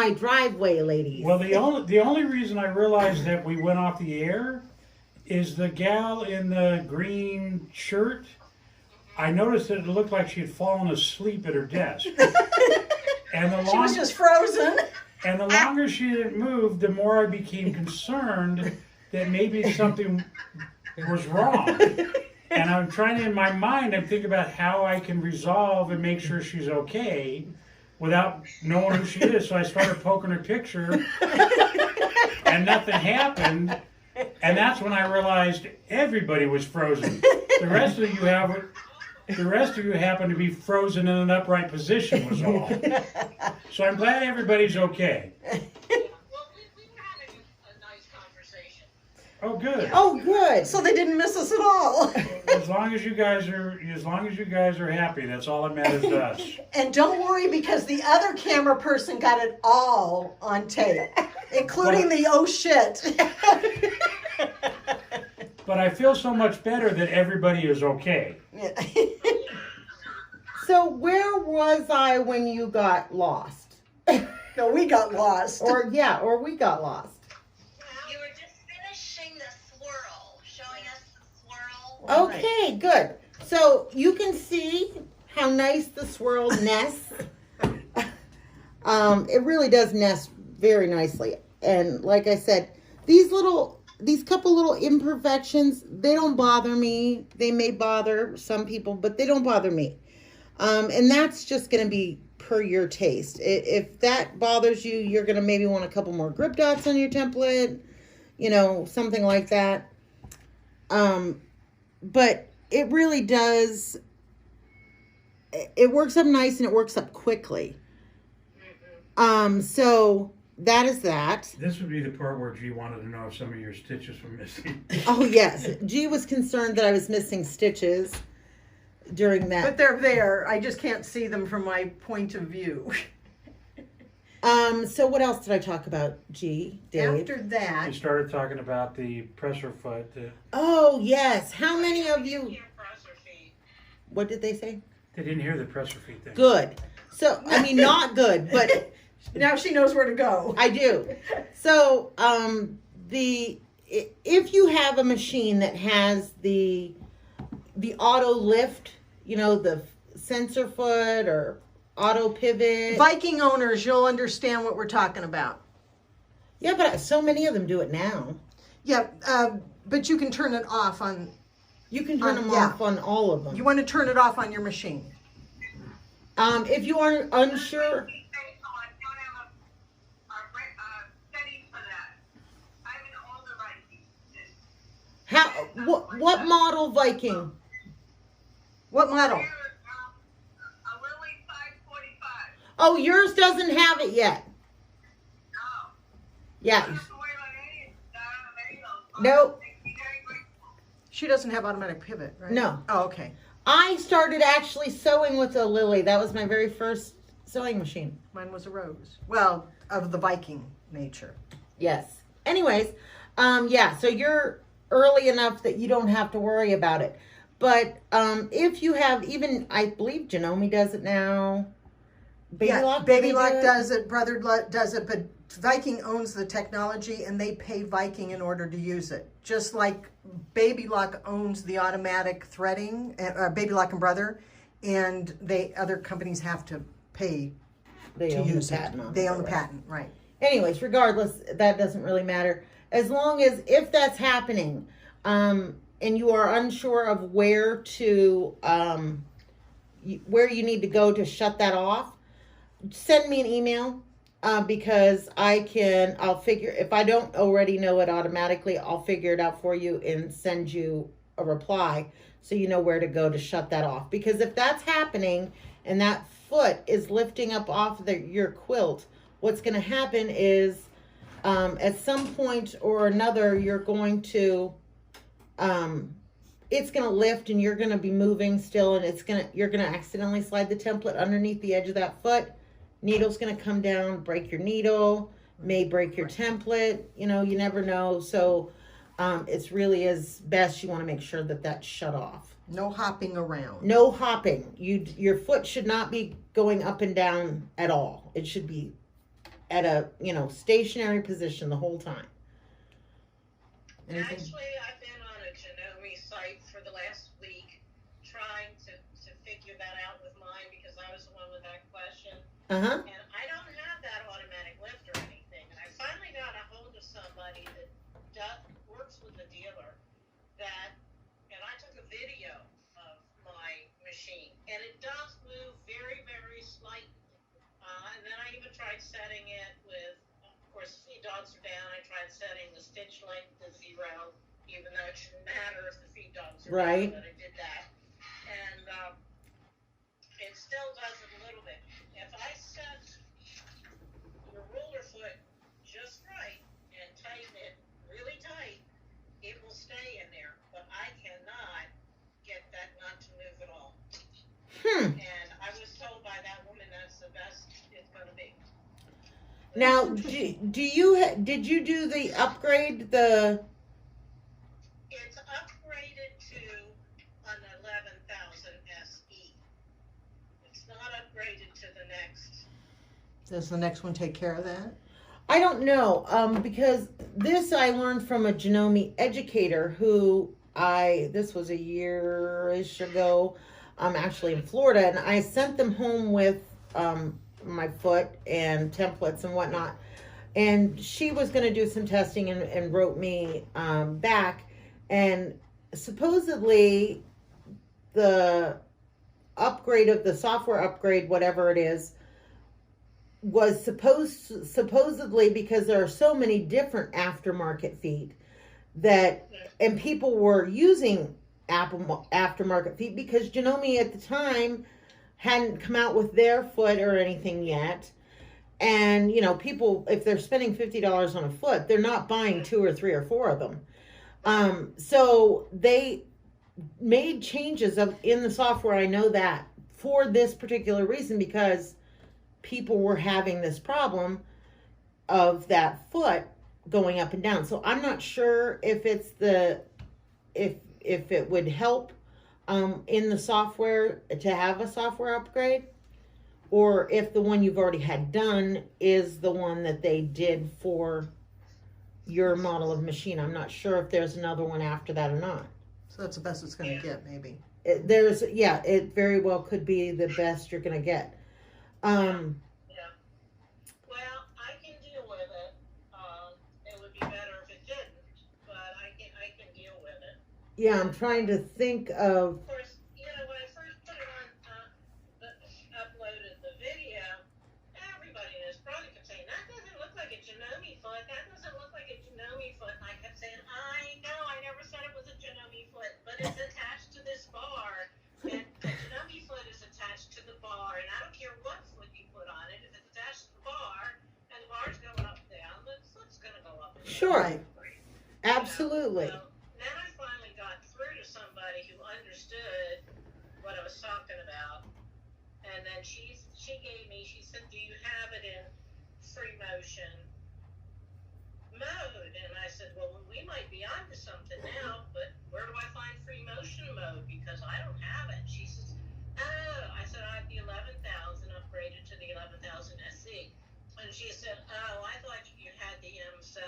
my driveway, ladies. Well, the only reason I realized that we went off the air is the gal in the green shirt. I noticed that it looked like she had fallen asleep at her desk. And She was just frozen. And the longer she didn't move, the more I became concerned that maybe something was wrong. And I'm trying to, in my mind, I'm thinking about how I can resolve and make sure she's okay without knowing who she is. So I started poking her picture, and nothing happened. And that's when I realized everybody was frozen. The rest of you happen to be frozen in an upright position was all. So I'm glad everybody's okay. Well, we were having a nice conversation. Oh, good. Oh, good. So they didn't miss us at all. As long as you guys are happy, that's all that matters to us. And don't worry, because the other camera person got it all on tape, including the oh shit. But I feel so much better that everybody is okay. So where was I when you got lost? No, we got lost. Or we got lost. You were just finishing the swirl, showing us the swirl. Okay, good. So you can see how nice the swirl nests. It really does nest very nicely. And like I said, these couple little imperfections, they don't bother me. They may bother some people, but they don't bother me. And that's just going to be per your taste. If that bothers you, you're going to maybe want a couple more grip dots on your template, something like that. But it really does, it works up nice and it works up quickly. So that is that. This would be the part where G wanted to know if some of your stitches were missing. Oh, yes. G was concerned that I was missing stitches during that. But they're there. I just can't see them from my point of view. So what else did I talk about, G, Dave? After that, You started talking about the presser foot. Oh, yes. How many of you... What did they say? They didn't hear the presser feet thing. Good. So, I mean, not good, but now she knows where to go. I do. So, if you have a machine that has the auto lift, the sensor foot or auto pivot. Viking owners, you'll understand what we're talking about. Yeah, but so many of them do it now. Yeah, but you can turn it off on... You can turn them off on all of them. You want to turn it off on your machine. If you are unsure... What model Viking? What model? A Lily 545. Oh, yours doesn't have it yet. No. Yeah. That's the way my name is. Nope. She doesn't have automatic pivot, right? No. Oh, okay. I started actually sewing with a Lily. That was my very first sewing machine. Mine was a Rose. Well, of the Viking nature. Yes. Anyways, so you're early enough that you don't have to worry about it. But if you have, even, I believe Janome does it now. Baby Lock does it, Brother does it, but Viking owns the technology and they pay Viking in order to use it. Just like Baby Lock owns the automatic threading, Baby Lock and Brother, and other companies have to pay to use it. They own the patent, right. Anyways, regardless, that doesn't really matter. As long as, if that's happening, and you are unsure of where you need to go to shut that off, send me an email, because I'll figure, if I don't already know it automatically, I'll figure it out for you and send you a reply so you know where to go to shut that off. Because if that's happening and that foot is lifting up off your quilt, what's going to happen is at some point or another, you're going to, it's going to lift and you're going to be moving still, and you're going to accidentally slide the template underneath the edge of that foot. Needle's going to come down, break your needle, may break your template. You never know. So it's really best you want to make sure that that's shut off. No hopping around. No hopping. Your foot should not be going up and down at all. It should be at a, stationary position the whole time. Anything? Actually, I've been on a Janome site for the last week trying to figure that out with mine because I was the one with that question. Uh-huh. And I don't have that automatic lift or anything. And I finally got a hold of somebody that works with the dealer and I took a video of my machine. And it does move very, very slightly. And then I even tried setting it with, of course, feed dogs are down. I tried setting the stitch length to 0, even though it shouldn't matter if the feed dogs are right. down, but I did that. And it still does it a little bit. If I set your roller foot just right and tighten it really tight, it will stay in there. But I cannot get that nut to move at all. And I was told by that woman that's the best it's going to be. Now, did you do the upgrade, It's upgraded to an 11,000 SE. It's not upgraded to the next. Does the next one take care of that? I don't know, because this I learned from a Janome educator this was a year-ish ago. I'm actually in Florida, and I sent them home with my foot and templates and whatnot. And she was going to do some testing and wrote me back. And supposedly the upgrade of the software upgrade, whatever it is, was supposedly because there are so many different aftermarket feet and people were using aftermarket feet because Janome at the time hadn't come out with their foot or anything yet. And, people, if they're spending $50 on a foot, they're not buying 2 or 3 or 4 of them. So they made changes in the software. I know that for this particular reason, because people were having this problem of that foot going up and down. So I'm not sure if it's if it would help in the software to have a software upgrade, or if the one you've already had done is the one that they did for your model of machine. I'm not sure if there's another one after that or not. So that's the best it's going to get, maybe. It very well could be the best you're going to get. Yeah. Well, I can deal with it. It would be better if it didn't, but I can deal with it. Yeah, I'm trying to think of. Of course, when I first put it on, uploaded the video, everybody in this probably kept saying, that doesn't look like a Janome foot. That doesn't look like a Janome foot. And I kept saying, I know, I never said it was a Janome foot, but it's attached to this bar. And the Janome foot is attached to the bar. And I don't care what foot you put on it. If it's attached to the bar and the bar's going up and down, the foot's going to go up and down. Sure. Absolutely. So then I finally got through to somebody who understood what I was talking about. And then she said, do you have it in free motion mode? And I said, well, we might be onto something now, but where do I find free motion mode? Because I don't have it. She says, oh, I said, I have the 11,000 upgraded to the 11,000 SE. And she said, oh, I thought you had the M7.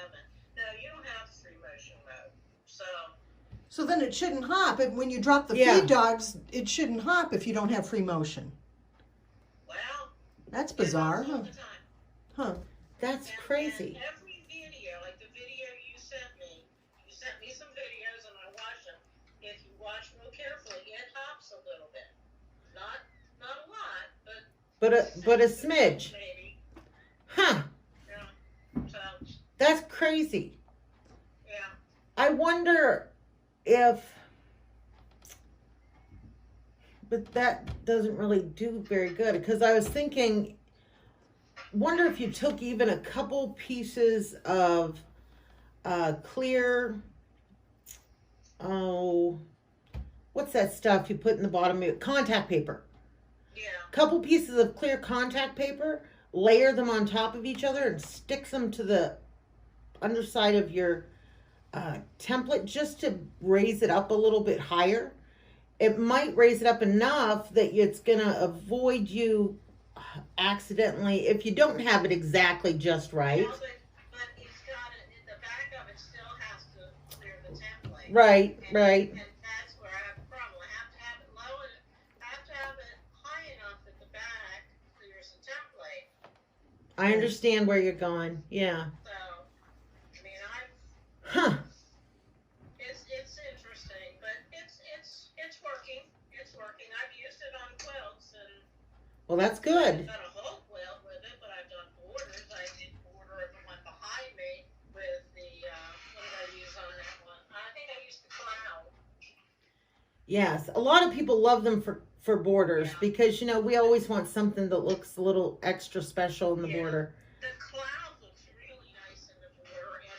No, you don't have free motion mode. So then it shouldn't hop. And when you drop the feed dogs, it shouldn't hop if you don't have free motion. Well, that's bizarre, huh? Huh. That's crazy. And every video, like the video you sent me some videos and I watched them. If you watch real carefully, it hops a little bit. Not a lot, but a smidge. Maybe. Huh. Yeah. So. That's crazy. Yeah. I wonder but that doesn't really do very good, because I was thinking, wonder if you took even a couple pieces of clear, what's that stuff you put in the bottom of it? Contact paper. Yeah. Couple pieces of clear contact paper, layer them on top of each other and stick them to the underside of your template just to raise it up a little bit higher. It might raise it up enough that it's going to avoid you accidentally, if you don't have it exactly just right. Well, but it's got it, the back of it still has to clear the template. Right, And, right. and that's where I have a problem. I have to have it low and I have to have it high enough that the back clears the template. I understand where you're going. Yeah. So, I mean, Huh. it's interesting, but it's working. It's working. I've used it on quilts and Well, that's I've good. done a whole quilt with it, but I've done borders. I did border of the one behind me with the what did I use on that one? I think I used the cloud. Yes. A lot of people love them for borders Yeah. because, we always want something that looks a little extra special in the Yeah. border. The cloud looks really nice in the border, and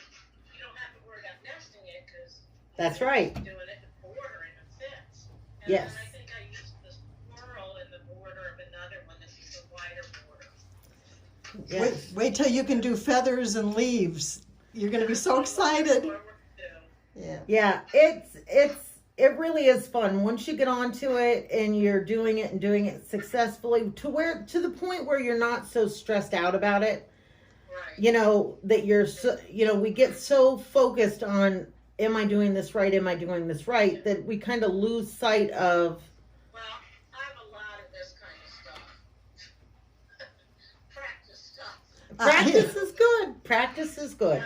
you don't have to worry about nesting it because That's right. doing it in the border and it fits. And Yes. then I think I used the swirl in the border of another one. This is a wider border. Yes. Wait till you can do feathers and leaves. You're going to be so excited. Yeah. Yeah, it really is fun once you get onto it and you're doing it and doing it successfully to the point where you're not so stressed out about it. Right. That you're so, we get so focused on, am I doing this right? Am I doing this right? That we kind of lose sight of. Well, I have a lot of this kind of stuff. Practice stuff. Practice is good. Practice is good.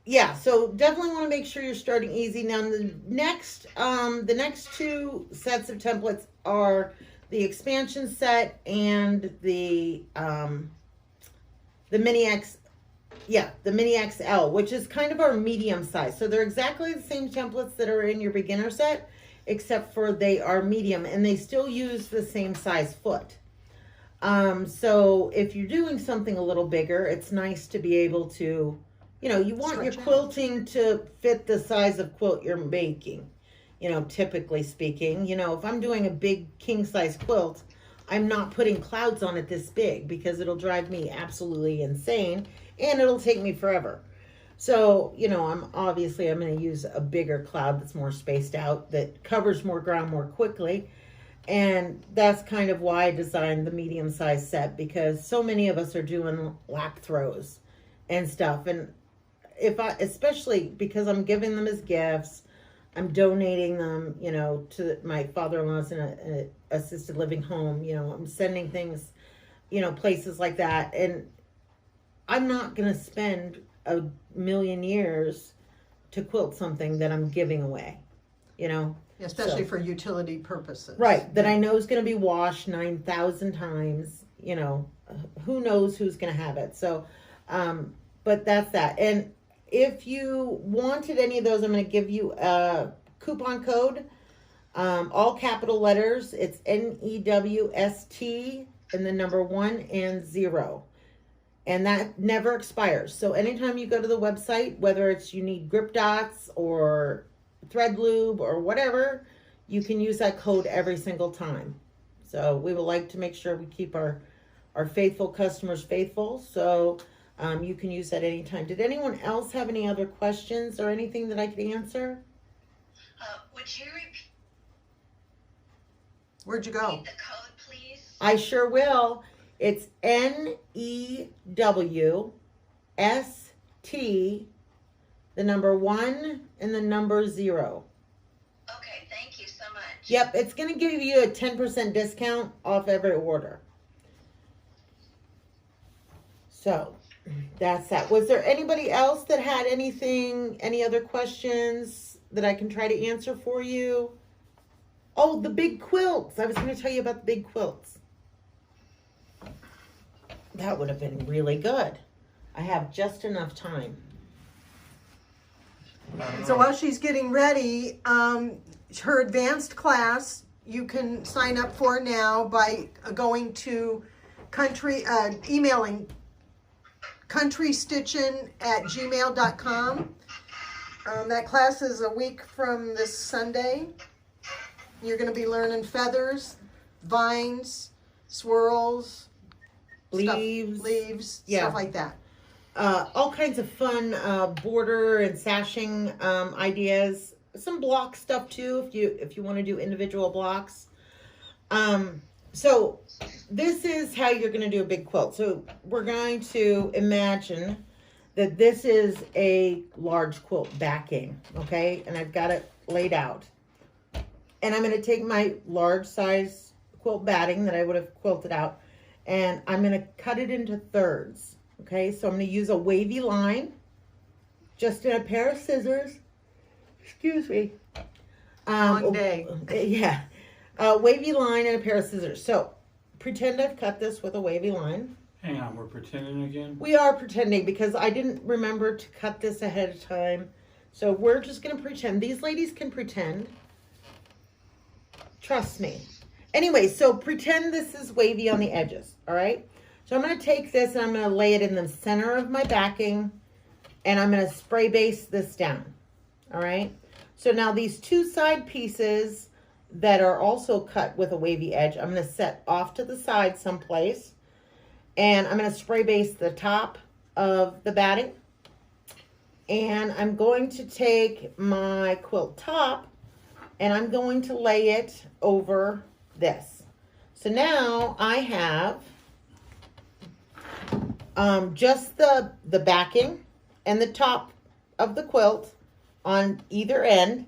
Yeah. So definitely want to make sure you're starting easy. Now the next two sets of templates are the expansion set and the mini X, the mini XL, which is kind of our medium size. So they're exactly the same templates that are in your beginner set, except for they are medium and they still use the same size foot. So if you're doing something a little bigger, it's nice to be able to, you want your Stretch out. quilting to fit the size of quilt you're making, typically speaking. If I'm doing a big king size quilt, I'm not putting clouds on it this big because it'll drive me absolutely insane and it'll take me forever. So, I'm going to use a bigger cloud that's more spaced out, that covers more ground more quickly. And that's kind of why I designed the medium size set, because so many of us are doing lap throws and stuff. And especially because I'm giving them as gifts, I'm donating them, to my father-in-law's in a assisted living home. I'm sending things, places like that. And I'm not going to spend a million years to quilt something that I'm giving away, Especially So- for utility purposes. Right, that I know is going to be washed 9,000 times. Who knows who's going to have it. So, but that's that. And if you wanted any of those, I'm going to give you a coupon code, all capital letters. It's NEWST and the number 1 and 0. And that never expires. So anytime you go to the website, whether it's you need grip dots or thread lube or whatever, you can use that code every single time. So we would like to make sure we keep our faithful customers faithful. So you can use that anytime. Did anyone else have any other questions or anything that I could answer? Would you repeat Where'd you go? the code, please? I sure will. It's NEWST, the number 1 and the number 0. Okay, thank you so much. Yep, it's going to give you a 10% discount off every order. So that's that. Was there anybody else that had any other questions that I can try to answer for you? Oh, the big quilts. I was going to tell you about the big quilts. That would have been really good. I have just enough time. So while she's getting ready, her advanced class, you can sign up for now by going to emailing countrystitchin@gmail.com. That class is a week from this Sunday. You're going to be learning feathers, vines, swirls, leaves, Yeah. stuff like that. All kinds of fun border and sashing ideas. Some block stuff too, if you want to do individual blocks. So this is how you're going to do a big quilt. So we're going to imagine that this is a large quilt backing, okay? And I've got it laid out. And I'm going to take my large size quilt batting that I would have quilted out, and I'm going to cut it into thirds, okay? So I'm going to use a wavy line, just in a pair of scissors. Excuse me. Long day. Yeah. A wavy line and a pair of scissors. So pretend I've cut this with a wavy line. Hang on, we're pretending again? We are pretending because I didn't remember to cut this ahead of time. So we're just going to pretend. These ladies can pretend. Trust me. Anyway, so pretend this is wavy on the edges, all right? So I'm going to take this and I'm going to lay it in the center of my backing, and I'm going to spray base this down, all right? So now these two side pieces that are also cut with a wavy edge, I'm going to set off to the side someplace, and I'm going to spray base the top of the batting, and I'm going to take my quilt top and I'm going to lay it over this. So now I have just the backing and the top of the quilt on either end,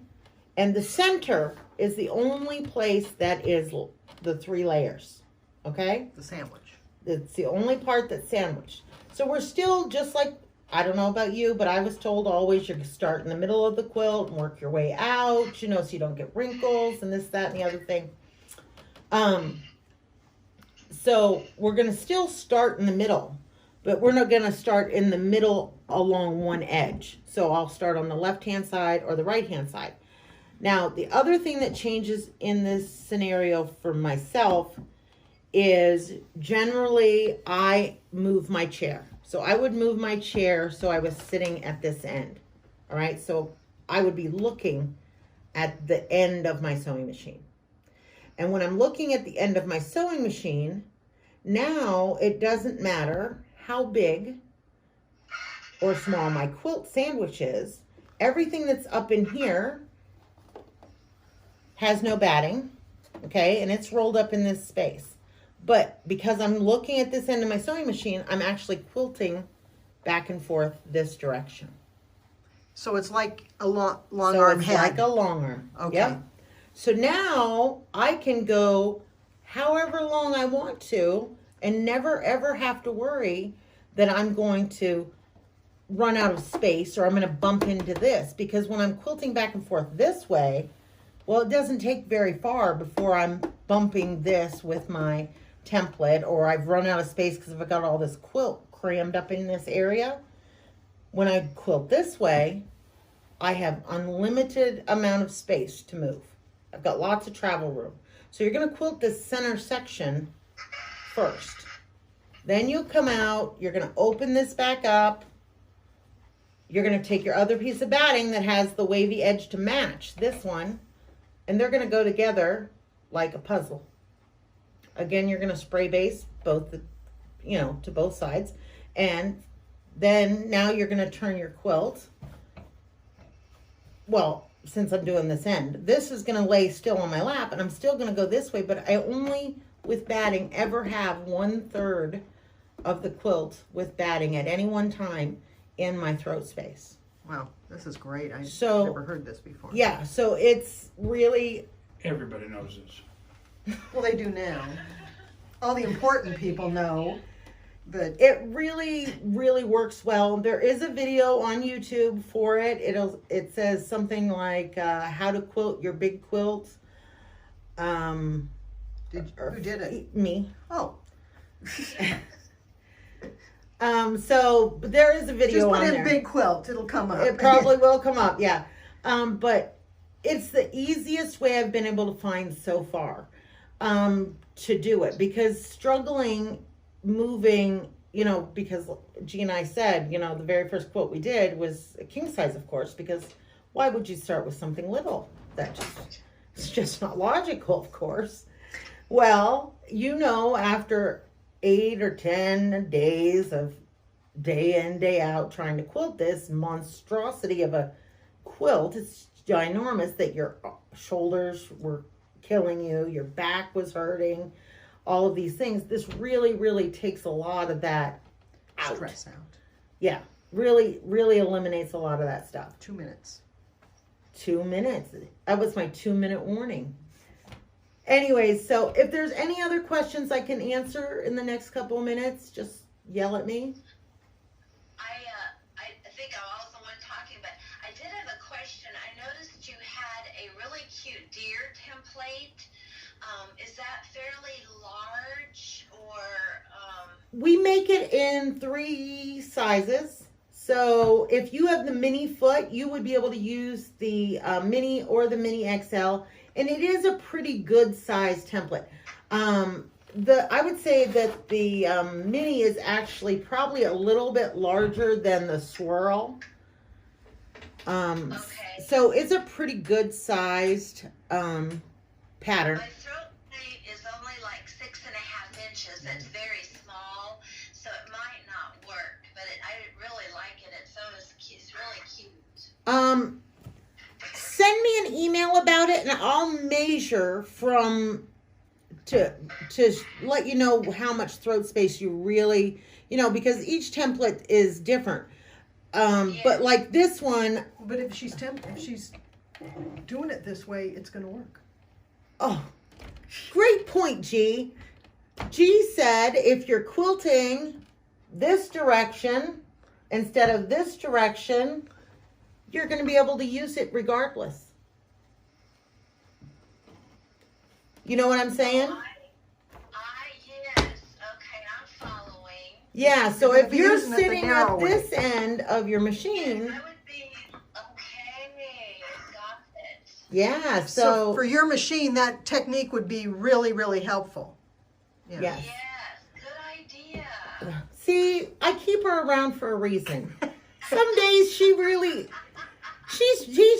and the center is the only place that is the 3 layers, okay? The sandwich. It's the only part that's sandwiched. So we're still just like, I don't know about you, but I was told always you start in the middle of the quilt and work your way out, you know, so you don't get wrinkles and this, that, and the other thing. So we're going to still start in the middle, but we're not going to start in the middle along one edge. So I'll start on the left-hand side or the right-hand side. Now, the other thing that changes in this scenario for myself is generally I move my chair. So I would move my chair so I was sitting at this end. All right, so I would be looking at the end of my sewing machine. And when I'm looking at the end of my sewing machine, now it doesn't matter how big or small my quilt sandwich is. Everything that's up in here has no batting, okay? And it's rolled up in this space. But because I'm looking at this end of my sewing machine, I'm actually quilting back and forth this direction. So it's like a long So arm it's head. like a long arm. Okay. Yep. So now I can go however long I want to and never ever have to worry that I'm going to run out of space or I'm going to bump into this, because when I'm quilting back and forth this way, well, it doesn't take very far before I'm bumping this with my template, or I've run out of space because I've got all this quilt crammed up in this area. When I quilt this way, I have unlimited amount of space to move. I've got lots of travel room. So you're going to quilt this center section first. Then you'll come out, you're going to open this back up. You're going to take your other piece of batting that has the wavy edge to match this one, and they're going to go together like a puzzle. Again, you're going to spray base both, to both sides. And then now you're going to turn your quilt. Well, since I'm doing this end, this is going to lay still on my lap, and I'm still going to go this way, but I only, with batting, ever have 1/3 of the quilt with batting at any one time in my throat space. Wow, this is great. I've So- never heard this before. Yeah, so it's really, Everybody knows this. Well, they do now. All the important people know, but it really, really works well. There is a video on YouTube for it. It says something like how to quilt your big quilt. who did it? Me. Oh, So but there is a video just put on in there. big quilt. It'll come up. It probably will come up, yeah. But it's the easiest way I've been able to find so far to do it, because struggling moving, because G and I said, the very first quilt we did was a king size, of course, because why would you start with something little? It's just not logical, of course. Well, after 8 or 10 days of day in, day out trying to quilt this monstrosity of a quilt, it's ginormous, that your shoulders were killing you, your back was hurting. all of these things, this really, really takes a lot of that out. Stress out. Yeah, really, really eliminates a lot of that stuff. 2 minutes. 2 minutes. That was my 2-minute warning. Anyways, so if there's any other questions I can answer in the next couple of minutes, just yell at me. I think I'm also one talking, but I did have a question. I noticed you had a really cute deer template. Is that fairly large or? We make it in 3 sizes. So if you have the mini foot, you would be able to use the mini or the mini XL, and it is a pretty good size template. I would say that the mini is actually probably a little bit larger than the swirl. Okay. So it's a pretty good sized pattern. My throat plate is only like 6.5 inches. It's very small, so it might not work. But I really like it. It's really cute. Send me an email about it, and I'll measure to let you know how much throat space you really, because each template is different. But like this one, But if she's doing it this way, it's going to work. oh, great point, G. G said if you're quilting this direction instead of this direction, you're going to be able to use it regardless. You know what I'm saying? Yes. Okay, I'm following. Yeah, so You're if gonna be you're using it the sitting narrow at way. this end of your machine, I would be okay. Got it. yeah, So so for your machine, that technique would be really, really helpful. Yeah. yes. Yes. Good idea. See, I keep her around for a reason. Some days she's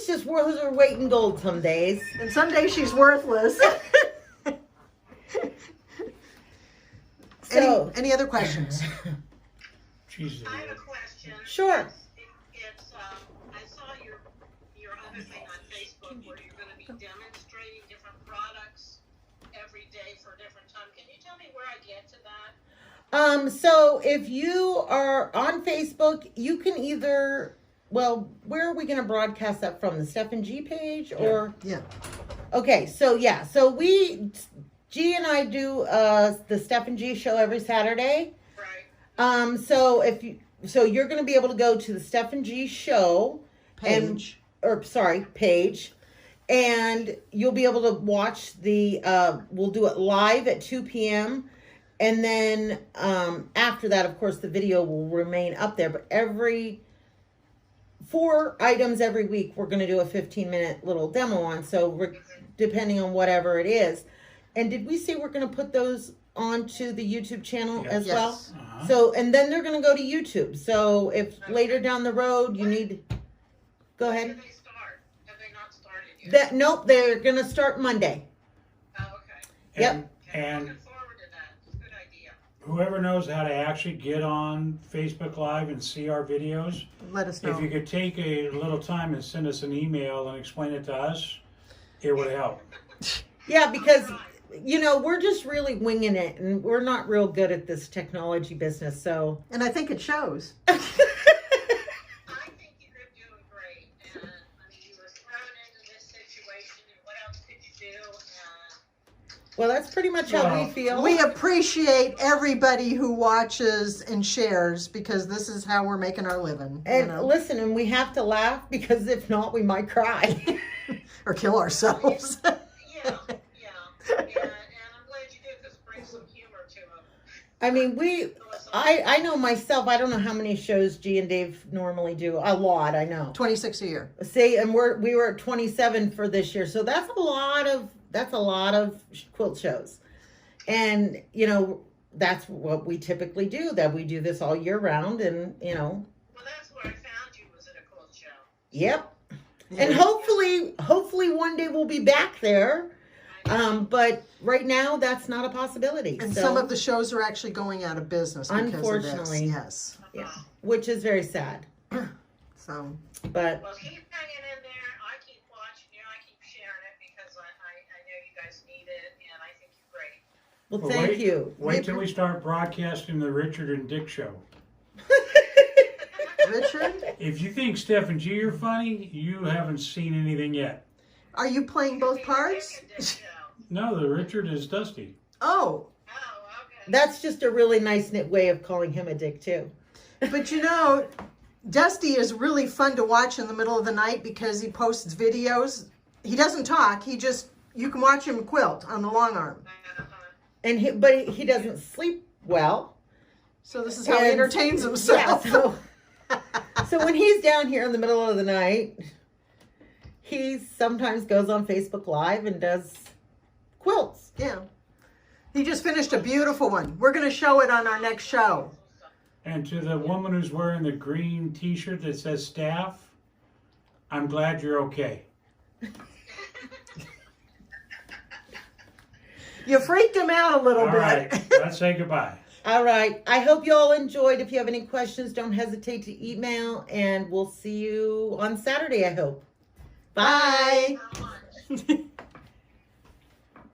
just worth her weight in gold some days. And someday she's worthless. So any other questions? Jesus. I have a question. Sure. It's I saw your other thing on Facebook where you're going to be demonstrating different products every day for a different time. Can you tell me where I get to that? So if you are on Facebook, you can either, well, where are we going to broadcast that from? The Steph and G page or? Yeah. Okay, so yeah, so G and I do the Steph and G show every Saturday. Right. So you're going to be able to go to the Steph and G show Page. page, and you'll be able to watch we'll do it live at 2 p.m. And then after that, of course, the video will remain up there. But every 4 items every week, we're going to do a 15-minute little demo on. So depending on whatever it is. And did we say we're going to put those onto the YouTube channel Yes. as Yes. well? Uh-huh. So, and then they're going to go to YouTube. So if later down the road you need, go When ahead. do they start? Have they not started yet? Nope, they're going to start Monday. Oh, okay. Yep. And Looking forward to that. It's a good idea. whoever knows how to actually get on Facebook Live and see our videos, Let us know. if you could take a little time and send us an email and explain it to us, it would help. Yeah, because we're just really winging it, and we're not real good at this technology business. So And I think it shows. I think you're doing great. And I mean, you were thrown into this situation, and what else could you do? And well, that's pretty much how we Well, feel. We appreciate everybody who watches and shares because this is how we're making our living. And listen, and we have to laugh because if not, we might cry. Or kill ourselves. yeah. And I'm glad you did, because it brings some humor to them. I mean, I know myself. I don't know how many shows G and Dave normally do. A lot, I know. 26 a year. See, and we were at 27 for this year, so that's a lot of quilt shows, and that's what we typically do. That we do this all year round, and Well, that's where I found you, was at a quilt show. yep. And hopefully one day we'll be back there. But right now that's not a possibility. And so, some of the shows are actually going out of business because Unfortunately. of this. Yes. yeah, which is very sad. So But Well, keep hanging in there. I keep watching you. I keep sharing it because I know you guys need it, and I think you're great. Well, Well, thank wait- you. Wait till we start broadcasting the Richard and Dick show. Richard, If you think Steph and G are funny, you haven't seen anything yet. are you playing both parts? No, the Richard is Dusty. Oh, Oh, okay. That's just a really nice knit way of calling him a dick too. but you know, Dusty is really fun to watch in the middle of the night because he posts videos. He doesn't talk. You can watch him quilt on the long arm. And but he doesn't sleep well. So this is how he And- entertains Yeah, himself. so when he's down here in the middle of the night, he sometimes goes on Facebook Live and does quilts. Yeah. He just finished a beautiful one. We're going to show it on our next show. And to the woman who's wearing the green t-shirt that says staff, I'm glad you're okay. You freaked him out a little All bit. right, let's say goodbye. All right. I hope you all enjoyed. If you have any questions, don't hesitate to email, and we'll see you on Saturday, I hope. Bye. Bye.